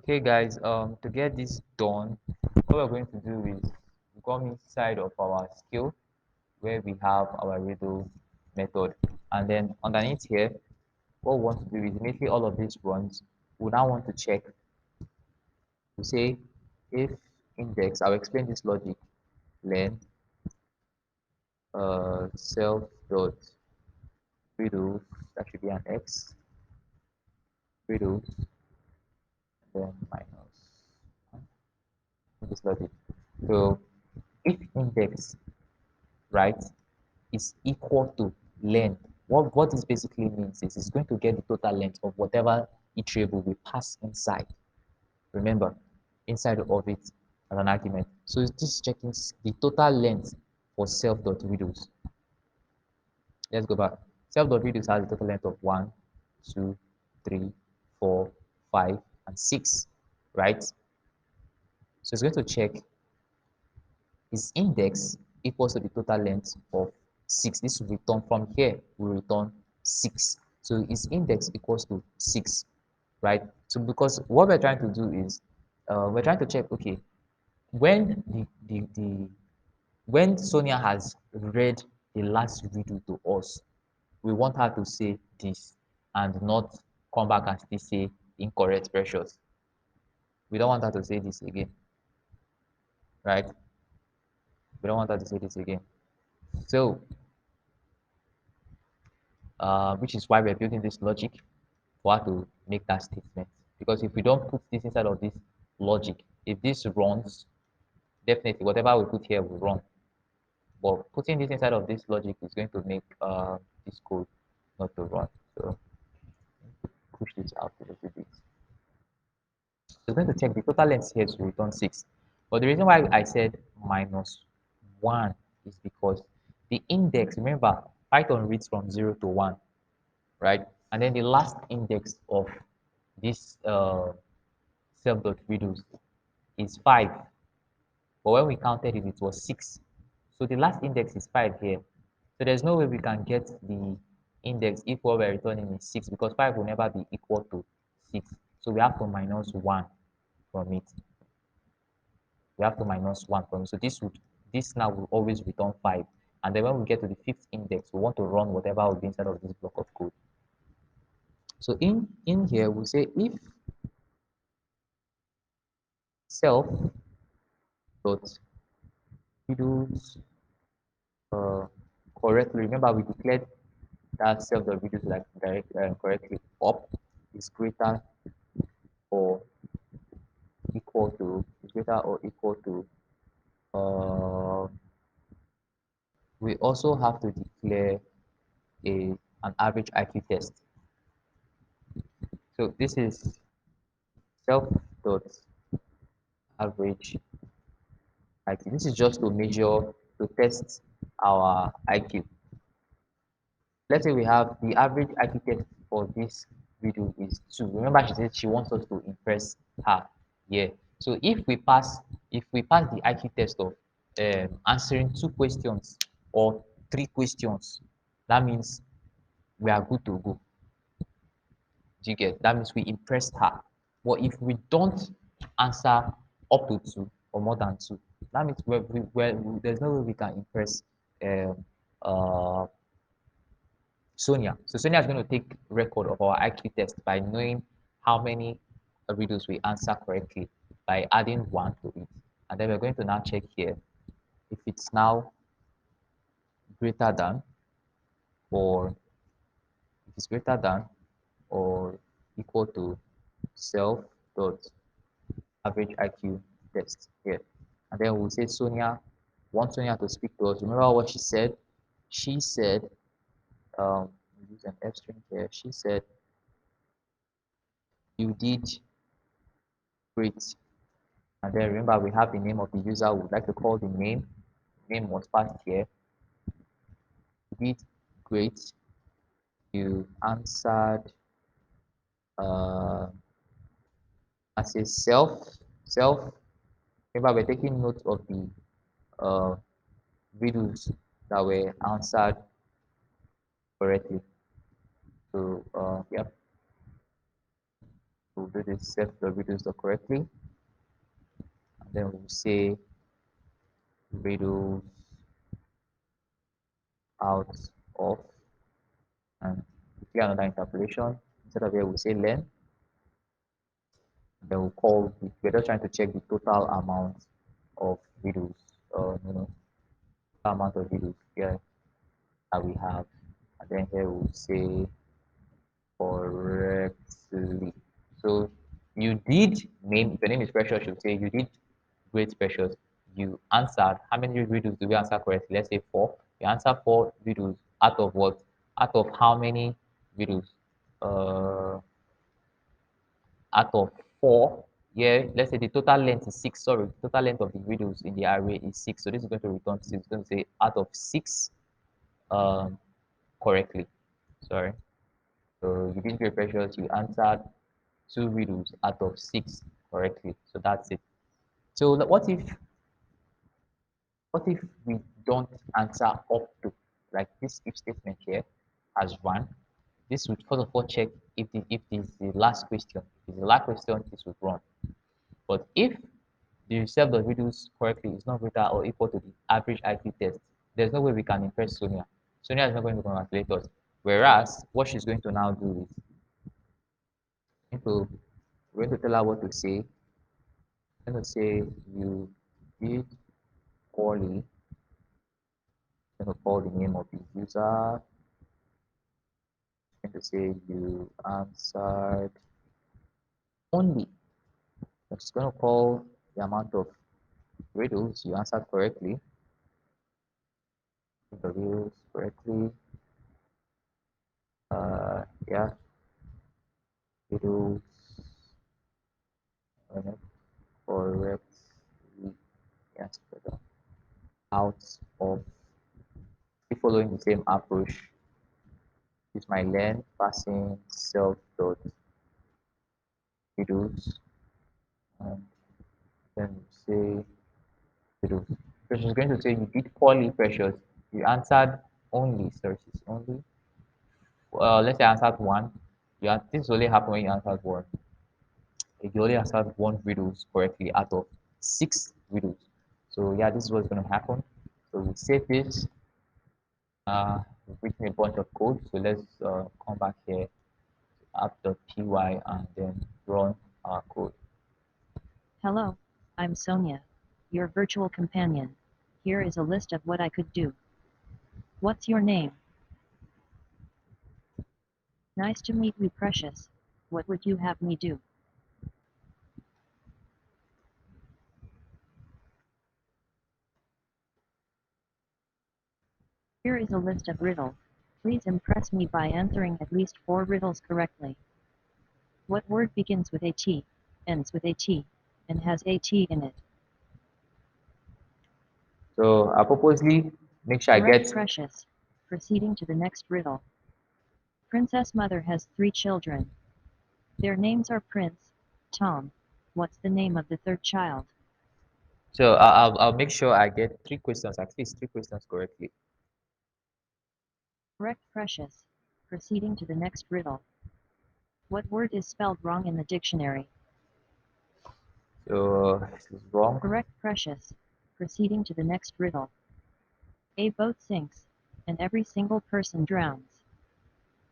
Okay, guys, to get this done, what we're going to do is we come inside of our skill where we have our riddle method, and then underneath here, what we want to do is immediately all of these runs. We now want to check to say if index. I'll explain this logic. Len self dot riddle, that should be an x riddle, then minus this logic. So if index, right, is equal to length. What this basically means is it's going to get the total length of whatever iterable we pass inside. Remember, inside of it as an argument. So it's just checking the total length for self.reduce. Let's go back. Self.reduce has a total length of 1, 2, 3, 4, 5, and 6, right? So it's going to check is index equals to the total length of 6. This will return from here, will return 6. So is index equals to 6, right? So because what we're trying to do is we're trying to check, okay, when when Sonia has read the last riddle to us, we want her to say this and not come back and still say incorrect precious. We don't want her to say this again, right? We don't want her to say this again. So which is why we're building this logic for her to make that statement. Because if we don't put this inside of this logic, if this runs, definitely whatever we put here will run. But putting this inside of this logic is going to make this code not to run. So push this out a little bit. So it's going to check the total length here to return 6. But the reason why I said minus 1 is because the index, remember, Python reads from 0 to 1, right? And then the last index of this self.reduce is 5. But when we counted it, it was 6. So the last index is 5 here. So there's no way we can get the index if what we're returning is 6 because 5 will never be equal to 6. So we have to minus 1 from it. We have to minus 1 from it. So this now will always return 5. And then when we get to the fifth index, we want to run whatever will be inside of this block of code. So in here, we say if self dot reduce correctly. Remember, we declared that self dot reduce like correctly up is greater or equal to uh, we also have to declare an average IQ test. So this is self dot average IQ. This is just to measure to test our IQ. Let's say we have the average IQ test for this video is 2. Remember, she said she wants us to impress her. Yeah. So if we pass the IQ test of answering 2 questions or 3 questions, that means we are good to go. Do you get? That means we impressed her. But if we don't answer up to 2 or more than 2, that means there's no way we can impress um, uh, Sonia. So Sonia is going to take record of our IQ test by knowing how many riddles we answer correctly by adding 1 to it. And then we're going to now check here if it's now greater than or if it's greater than or equal to self dot average IQ test here. And then we'll say Sonia, want Sonia to speak to us. Remember what she said? She said, use an F string here. She said, you did great. And then remember, we have the name of the user. We would like to call the name. Name was passed here. You did great. You answered as a self. Remember, we're taking note of the uh, riddles that were answered correctly. So, yeah. We'll do the set the riddles correctly, and then we'll say riddles out of, and clear another interpolation. Instead of here, we'll say learn. Then we'll call, we're just trying to check the total amount of riddles, total amount of riddles here that we have. And then here we'll say correctly. So you did name, if your name is Precious, you'll say you did great Precious. You answered, how many riddles do we answer correctly? Let's say four. You answer four riddles out of what? Out of how many riddles? Uh, Out of four. Yeah, let's say the total length is six. Sorry, the total length of the riddles in the array is six. So this is going to return six. It's going to say out of six um, correctly. Sorry. So you did great Precious. You answered two riddles out of six correctly. So that's it. So what if we don't answer up to, like this if statement here has run? This would first of all check if this is the last question. If it's the last question, this would run. But if the self the riddles correctly is not greater or equal to the average IQ test, there's no way we can impress Sonia. Sonia is not going to congratulate us. Whereas what she's going to now do is we're going to tell her what to say. I'm going to say you did poorly. I'm going to call the name of the user. I'm going to say you answered only. I'm just going to call the amount of riddles you answered correctly. The riddles correctly. Yeah, riddles correctly answered out of. Keep following the same approach. Use my learn passing self dot riddles and then say riddles. So she's going to say you did poorly Precious. You answered only, sorry, she's only. Let's say I answered one. This only happened when you answered one. If you only answered one riddles correctly out of six riddles. So yeah, this is what's going to happen. So we save this. We've written a bunch of code. So let's come back here, app.py, and then run our code. Hello, I'm Sonia, your virtual companion. Here is a list of what I could do. What's your name? Nice to meet you, Precious. What would you have me do? Here is a list of riddles. Please impress me by answering at least 4 riddles correctly. What word begins with a T, ends with a T, and has a T in it? So I purposely make sure I Correct, get. Precious. Proceeding to the next riddle. Princess Mother has 3 children. Their names are Prince, Tom. What's the name of the third child? So I'll make sure I get three questions, at least three questions correctly. Correct, Precious. Proceeding to the next riddle. What word is spelled wrong in the dictionary? So this is wrong. Correct, Precious. Proceeding to the next riddle. A boat sinks, and every single person drowns.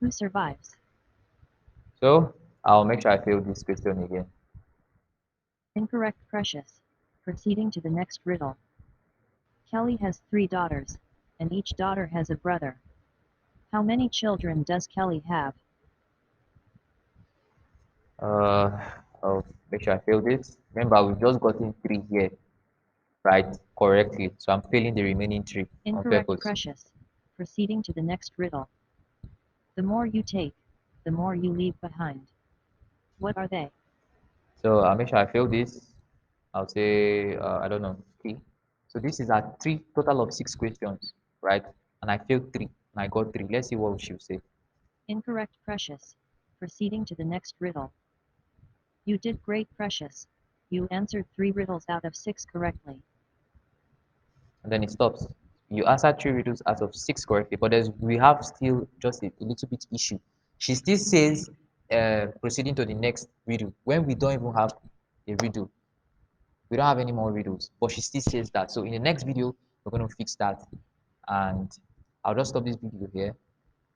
Who survives? So I'll make sure I fill this question again. Incorrect, Precious. Proceeding to the next riddle. Kelly has 3 daughters, and each daughter has a brother. How many children does Kelly have? Uh, I'll make sure I fill this. Remember, we've just gotten three here, right? Correctly. So I'm filling the remaining three on Incorrect, purpose. Precious. Proceeding to the next riddle. The more you take, the more you leave behind. What are they? So I'll make sure I fill this. I'll say, I don't know, three. So this is a three total of six questions, right? And I failed three, and I got three. Let's see what she'll say. Incorrect, Precious. Proceeding to the next riddle. You did great, Precious. You answered 3 riddles out of 6 correctly. And then it stops. You answered three riddles out of six correctly, but we have still just a little bit issue. She still says proceeding to the next riddle when we don't even have a riddle. We don't have any more riddles, but she still says that. So in the next video, we're going to fix that. And I'll just stop this video here.